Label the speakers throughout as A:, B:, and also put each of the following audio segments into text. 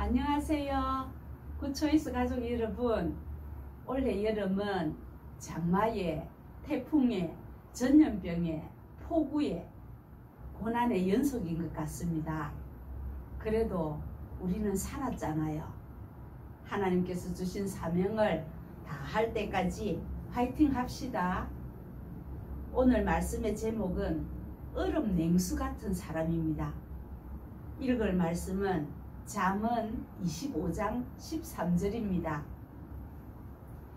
A: 안녕하세요. 굿초이스 가족 여러분, 올해 여름은 장마에, 태풍에, 전염병에, 폭우에, 고난의 연속인 것 같습니다. 그래도 우리는 살았잖아요. 하나님께서 주신 사명을 다 할 때까지 화이팅 합시다. 오늘 말씀의 제목은 얼음 냉수 같은 사람입니다. 읽을 말씀은 잠언 25장 13절입니다.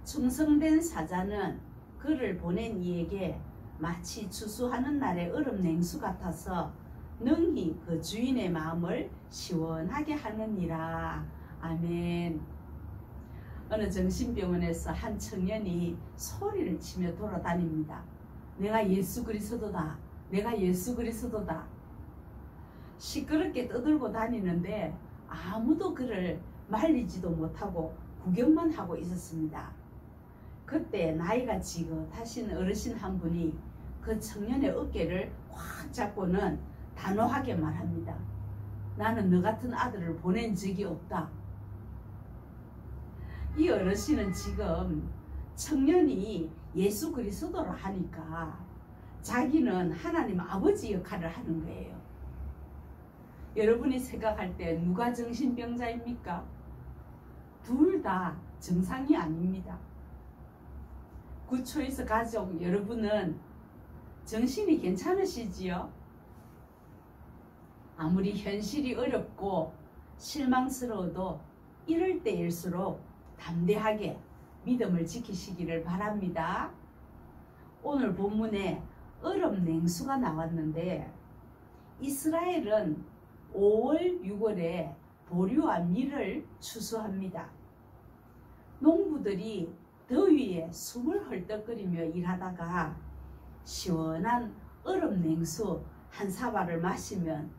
A: 충성된 사자는 그를 보낸 이에게 마치 추수하는 날의 얼음 냉수 같아서 능히 그 주인의 마음을 시원하게 하느니라. 아멘. 어느 정신병원에서 한 청년이 소리를 치며 돌아다닙니다. 내가 예수 그리스도다. 내가 예수 그리스도다. 시끄럽게 떠들고 다니는데 아무도 그를 말리지도 못하고 구경만 하고 있었습니다. 그때 나이가 지긋하신 어르신 한 분이 그 청년의 어깨를 확 잡고는 단호하게 말합니다. 나는 너 같은 아들을 보낸 적이 없다. 이 어르신은 지금 청년이 예수 그리스도라 하니까 자기는 하나님 아버지 역할을 하는 거예요. 여러분이 생각할 때 누가 정신병자입니까? 둘 다 정상이 아닙니다. 굿초이스 가족 여러분은 정신이 괜찮으시지요? 아무리 현실이 어렵고 실망스러워도 이럴 때일수록 담대하게 믿음을 지키시기를 바랍니다. 오늘 본문에 얼음 냉수가 나왔는데 이스라엘은 5월, 6월에 보리와 밀을 추수합니다. 농부들이 더위에 숨을 헐떡거리며 일하다가 시원한 얼음 냉수 한 사발을 마시면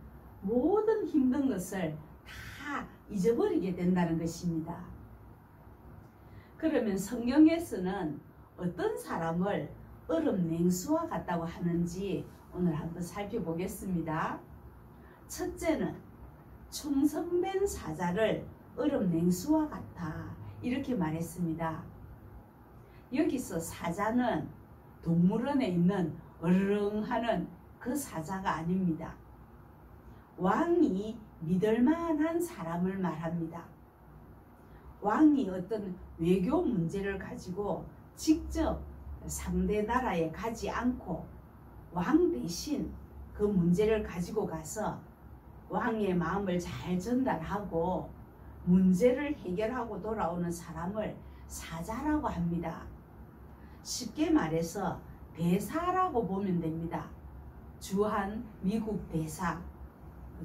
A: 모든 힘든 것을 다 잊어버리게 된다는 것입니다. 그러면 성경에서는 어떤 사람을 얼음 냉수와 같다고 하는지 오늘 한번 살펴보겠습니다. 첫째는 충성된 사자를 얼음 냉수와 같아 이렇게 말했습니다. 여기서 사자는 동물원에 있는 어르렁하는 그 사자가 아닙니다. 왕이 믿을만한 사람을 말합니다. 왕이 어떤 외교 문제를 가지고 직접 상대 나라에 가지 않고 왕 대신 그 문제를 가지고 가서 왕의 마음을 잘 전달하고 문제를 해결하고 돌아오는 사람을 사자라고 합니다. 쉽게 말해서 대사라고 보면 됩니다. 주한 미국 대사,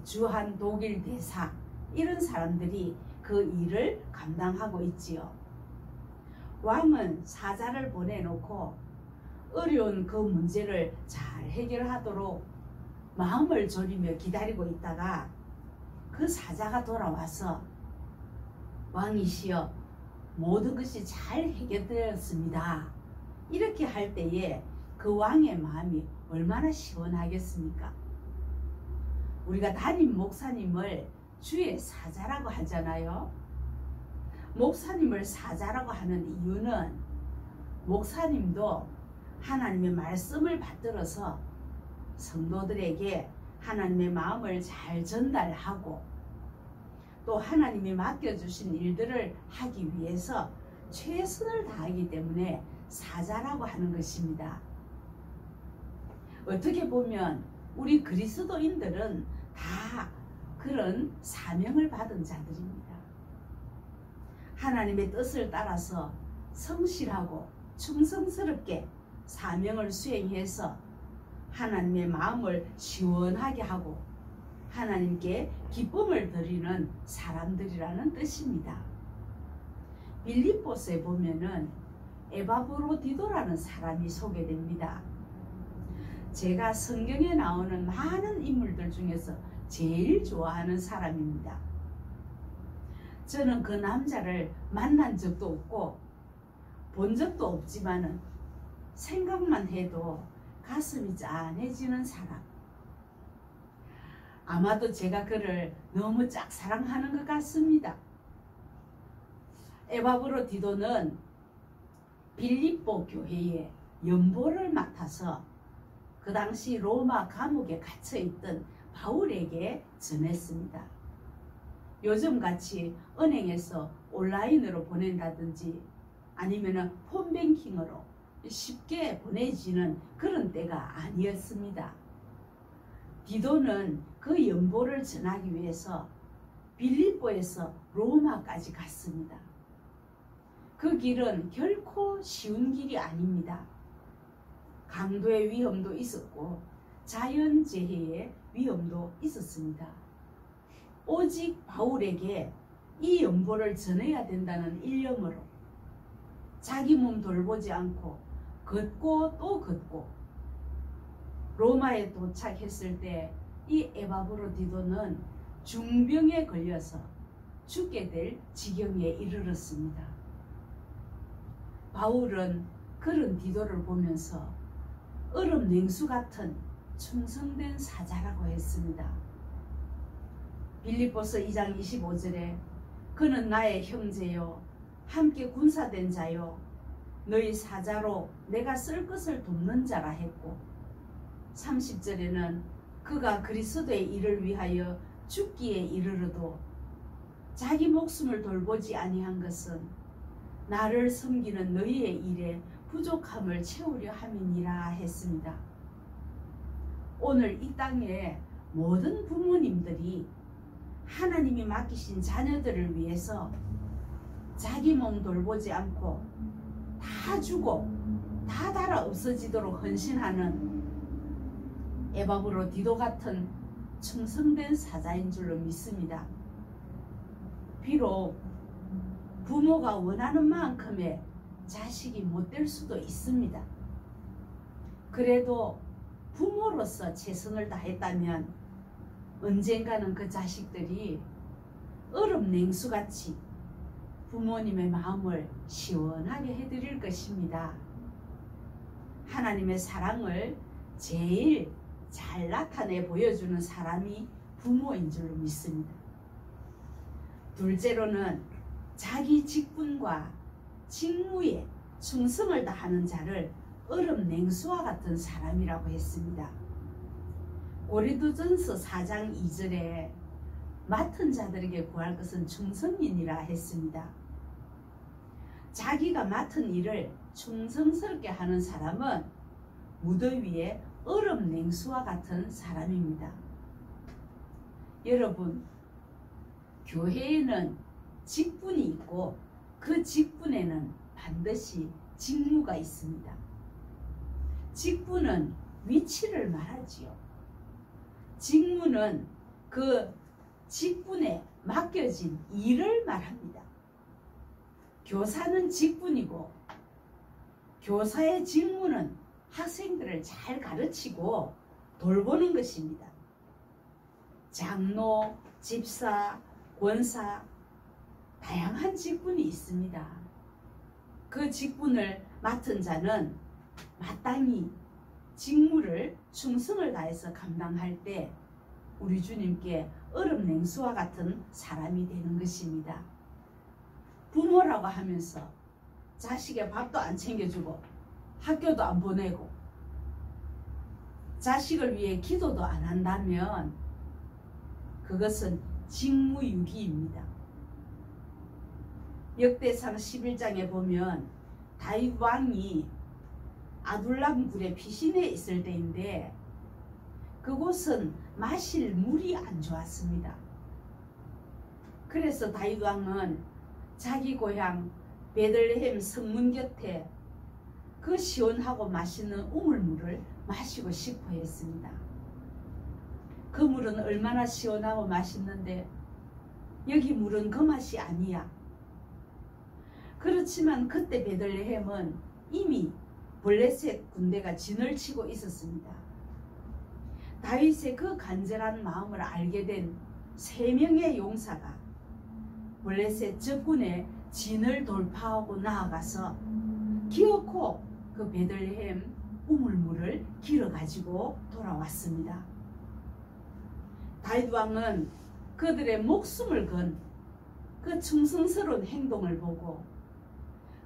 A: 주한 독일 대사 이런 사람들이 그 일을 감당하고 있지요. 왕은 사자를 보내놓고 어려운 그 문제를 잘 해결하도록 마음을 졸이며 기다리고 있다가 그 사자가 돌아와서 왕이시여 모든 것이 잘 해결되었습니다. 이렇게 할 때에 그 왕의 마음이 얼마나 시원하겠습니까? 우리가 담임 목사님을 주의 사자라고 하잖아요. 목사님을 사자라고 하는 이유는 목사님도 하나님의 말씀을 받들어서 성도들에게 하나님의 마음을 잘 전달하고 또 하나님이 맡겨주신 일들을 하기 위해서 최선을 다하기 때문에 사자라고 하는 것입니다. 어떻게 보면 우리 그리스도인들은 다 그런 사명을 받은 자들입니다. 하나님의 뜻을 따라서 성실하고 충성스럽게 사명을 수행해서 하나님의 마음을 시원하게 하고 하나님께 기쁨을 드리는 사람들이라는 뜻입니다. 빌립보서에 보면은 에바브로디도라는 사람이 소개됩니다. 제가 성경에 나오는 많은 인물들 중에서 제일 좋아하는 사람입니다. 저는 그 남자를 만난 적도 없고 본 적도 없지만은 생각만 해도 가슴이 짠해지는 사람. 아마도 제가 그를 너무 짝사랑하는 것 같습니다. 에바브로 디도는 빌립보 교회의 연보를 맡아서 그 당시 로마 감옥에 갇혀있던 바울에게 전했습니다. 요즘같이 은행에서 온라인으로 보낸다든지 아니면 폰뱅킹으로 쉽게 보내지는 그런 때가 아니었습니다. 디도는 그 연보를 전하기 위해서 빌립보에서 로마까지 갔습니다. 그 길은 결코 쉬운 길이 아닙니다. 강도의 위험도 있었고 자연재해의 위험도 있었습니다. 오직 바울에게 이 연보를 전해야 된다는 일념으로 자기 몸 돌보지 않고 걷고 또 걷고 로마에 도착했을 때 이 에바브로디도는 중병에 걸려서 죽게 될 지경에 이르렀습니다. 바울은 그런 디도를 보면서 얼음 냉수 같은 충성된 사자라고 했습니다. 빌립보서 2장 25절에 그는 나의 형제요 함께 군사된 자요 너희 사자로 내가 쓸 것을 돕는 자라 했고 30절에는 그가 그리스도의 일을 위하여 죽기에 이르러도 자기 목숨을 돌보지 아니한 것은 나를 섬기는 너희의 일에 부족함을 채우려 함이니라 했습니다. 오늘 이 땅의 모든 부모님들이 하나님이 맡기신 자녀들을 위해서 자기 몸 돌보지 않고 다 주고 다 달아 없어지도록 헌신하는 에바브로디도 같은 충성된 사자인 줄로 믿습니다. 비록 부모가 원하는 만큼의 자식이 못 될 수도 있습니다. 그래도 부모로서 최선을 다했다면 언젠가는 그 자식들이 얼음 냉수같이 부모님의 마음을 시원하게 해드릴 것입니다. 하나님의 사랑을 제일 잘 나타내 보여주는 사람이 부모인 줄로 믿습니다. 둘째로는 자기 직분과 직무에 충성을 다하는 자를 얼음 냉수와 같은 사람이라고 했습니다. 고린도전서 4장 2절에 맡은 자들에게 구할 것은 충성이니라 했습니다. 자기가 맡은 일을 충성스럽게 하는 사람은 무더위에 얼음 냉수와 같은 사람입니다. 여러분, 교회에는 직분이 있고 그 직분에는 반드시 직무가 있습니다. 직분은 위치를 말하지요. 직무는 그 직분에 맡겨진 일을 말합니다. 교사는 직분이고 교사의 직무는 학생들을 잘 가르치고 돌보는 것입니다. 장로, 집사, 권사 다양한 직분이 있습니다. 그 직분을 맡은 자는 마땅히 직무를 충성을 다해서 감당할 때 우리 주님께 얼음 냉수와 같은 사람이 되는 것입니다. 부모라고 하면서 자식의 밥도 안 챙겨주고 학교도 안 보내고 자식을 위해 기도도 안 한다면 그것은 직무유기입니다. 역대상 11장에 보면 다윗 왕이 아둘람 굴에 피신해 있을 때인데 그곳은 마실 물이 안 좋았습니다. 그래서 다윗 왕은 자기 고향 베들레헴 성문 곁에 그 시원하고 맛있는 우물물을 마시고 싶어 했습니다. 그 물은 얼마나 시원하고 맛있는데 여기 물은 그 맛이 아니야. 그렇지만 그때 베들레헴은 이미 블레셋 군대가 진을 치고 있었습니다. 다윗의 그 간절한 마음을 알게 된 3명의 용사가 블레셋 적군의 진을 돌파하고 나아가서 기어코 그 베들레헴 우물물을 길어 가지고 돌아왔습니다. 다윗 왕은 그들의 목숨을 건 그 충성스러운 행동을 보고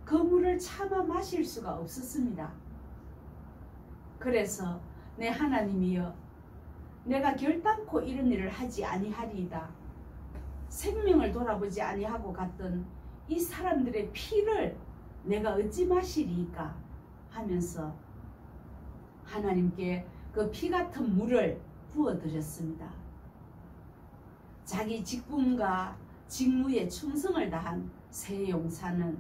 A: 그 물을 차마 마실 수가 없었습니다. 그래서 내 하나님이여, 내가 결단코 이런 일을 하지 아니하리이다. 생명을 돌아보지 아니하고 갔던 이 사람들의 피를 내가 어찌 마시리이까 하면서 하나님께 그 피 같은 물을 부어드렸습니다. 자기 직분과 직무에 충성을 다한 새 용사는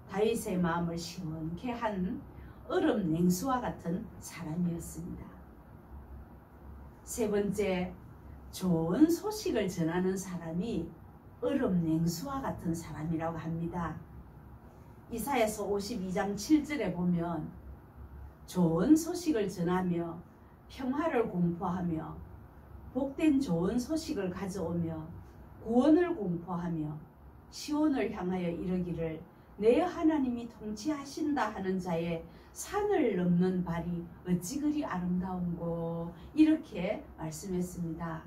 A: 다윗의 마음을 시원케 한 얼음 냉수와 같은 사람이었습니다. 세 번째, 좋은 소식을 전하는 사람이 얼음 냉수와 같은 사람이라고 합니다. 이사야서 52장 7절에 보면 좋은 소식을 전하며 평화를 공포하며 복된 좋은 소식을 가져오며 구원을 공포하며 시온을 향하여 이르기를 내 하나님이 통치하신다 하는 자의 산을 넘는 발이 어찌 그리 아름다운고, 이렇게 말씀했습니다.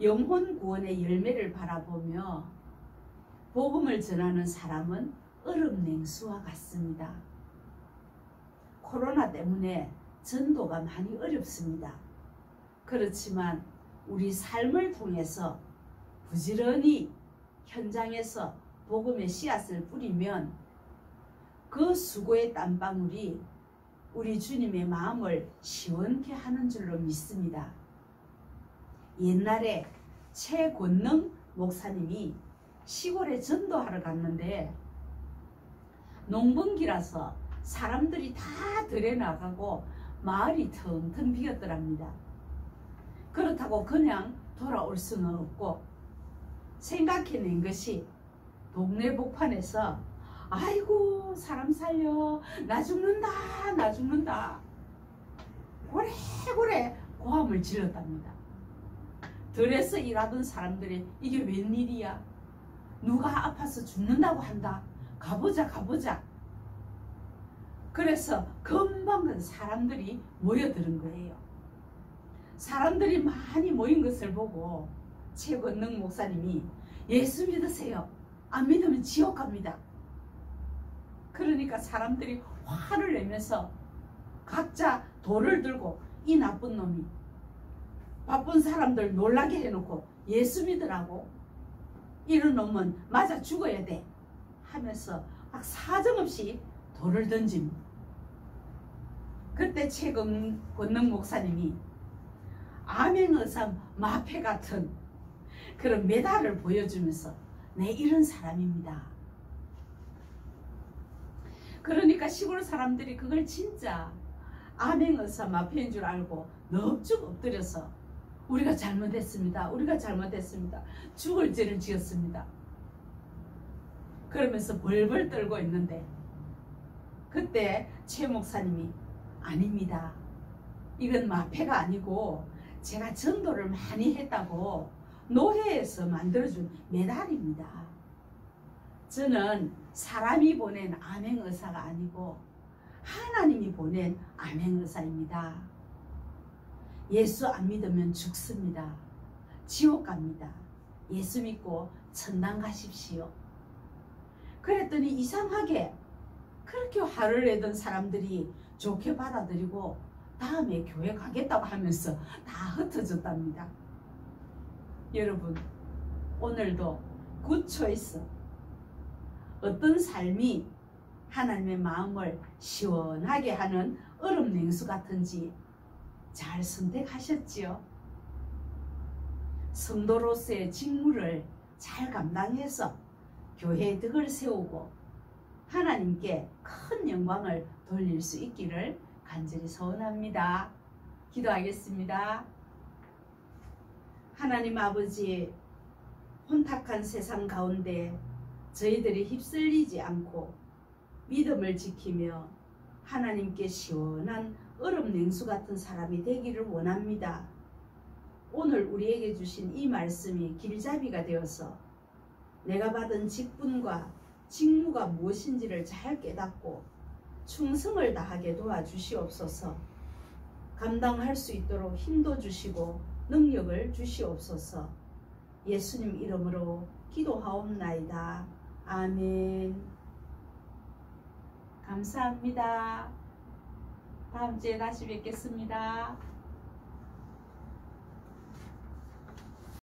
A: 영혼 구원의 열매를 바라보며 복음을 전하는 사람은 얼음 냉수와 같습니다. 코로나 때문에 전도가 많이 어렵습니다. 그렇지만 우리 삶을 통해서 부지런히 현장에서 복음의 씨앗을 뿌리면 그 수고의 땀방울이 우리 주님의 마음을 시원케 하는 줄로 믿습니다. 옛날에 최권능 목사님이 시골에 전도하러 갔는데 농번기라서 사람들이 다 들에 나가고 마을이 텅텅 비었더랍니다. 그렇다고 그냥 돌아올 수는 없고 생각해낸 것이 동네 복판에서 아이고 사람 살려, 나 죽는다, 나 죽는다, 고래고래 고함을 질렀답니다. 들에서 일하던 사람들이 이게 웬일이야, 누가 아파서 죽는다고 한다, 가보자 가보자. 그래서 금방 사람들이 모여드는 거예요. 사람들이 많이 모인 것을 보고 최권능 목사님이 예수 믿으세요, 안 믿으면 지옥 갑니다. 그러니까 사람들이 화를 내면서 각자 돌을 들고 이 나쁜 놈이 바쁜 사람들 놀라게 해놓고 예수 믿으라고, 이런 놈은 맞아 죽어야 돼 하면서 막 사정없이 돌을 던집니다. 그때 최권능 목사님이 암행어사 마패 같은 그런 메달을 보여주면서 네, 이런 사람입니다. 그러니까 시골 사람들이 그걸 진짜 암행어사 마패인 줄 알고 넙죽 엎드려서 우리가 잘못했습니다, 우리가 잘못했습니다, 죽을 죄를 지었습니다 그러면서 벌벌 떨고 있는데, 그때 최 목사님이 아닙니다, 이건 마패가 아니고 제가 전도를 많이 했다고 노회에서 만들어준 메달입니다. 저는 사람이 보낸 암행의사가 아니고 하나님이 보낸 암행의사입니다. 예수 안 믿으면 죽습니다. 지옥 갑니다. 예수 믿고 천당 가십시오. 그랬더니 이상하게 그렇게 화를 내던 사람들이 좋게 받아들이고 다음에 교회 가겠다고 하면서 다 흩어졌답니다. 여러분, 오늘도 굿 초이스, 어떤 삶이 하나님의 마음을 시원하게 하는 얼음 냉수 같은지 잘 선택하셨지요? 성도로서의 직무를 잘 감당해서 교회의 덕을 세우고 하나님께 큰 영광을 돌릴 수 있기를 간절히 소원합니다. 기도하겠습니다. 하나님 아버지, 혼탁한 세상 가운데 저희들이 휩쓸리지 않고 믿음을 지키며 하나님께 시원한 얼음 냉수 같은 사람이 되기를 원합니다. 오늘 우리에게 주신 이 말씀이 길잡이가 되어서 내가 받은 직분과 직무가 무엇인지를 잘 깨닫고 충성을 다하게 도와주시옵소서. 감당할 수 있도록 힘도 주시고 능력을 주시옵소서. 예수님 이름으로 기도하옵나이다. 아멘. 감사합니다. 다음 주에 다시 뵙겠습니다.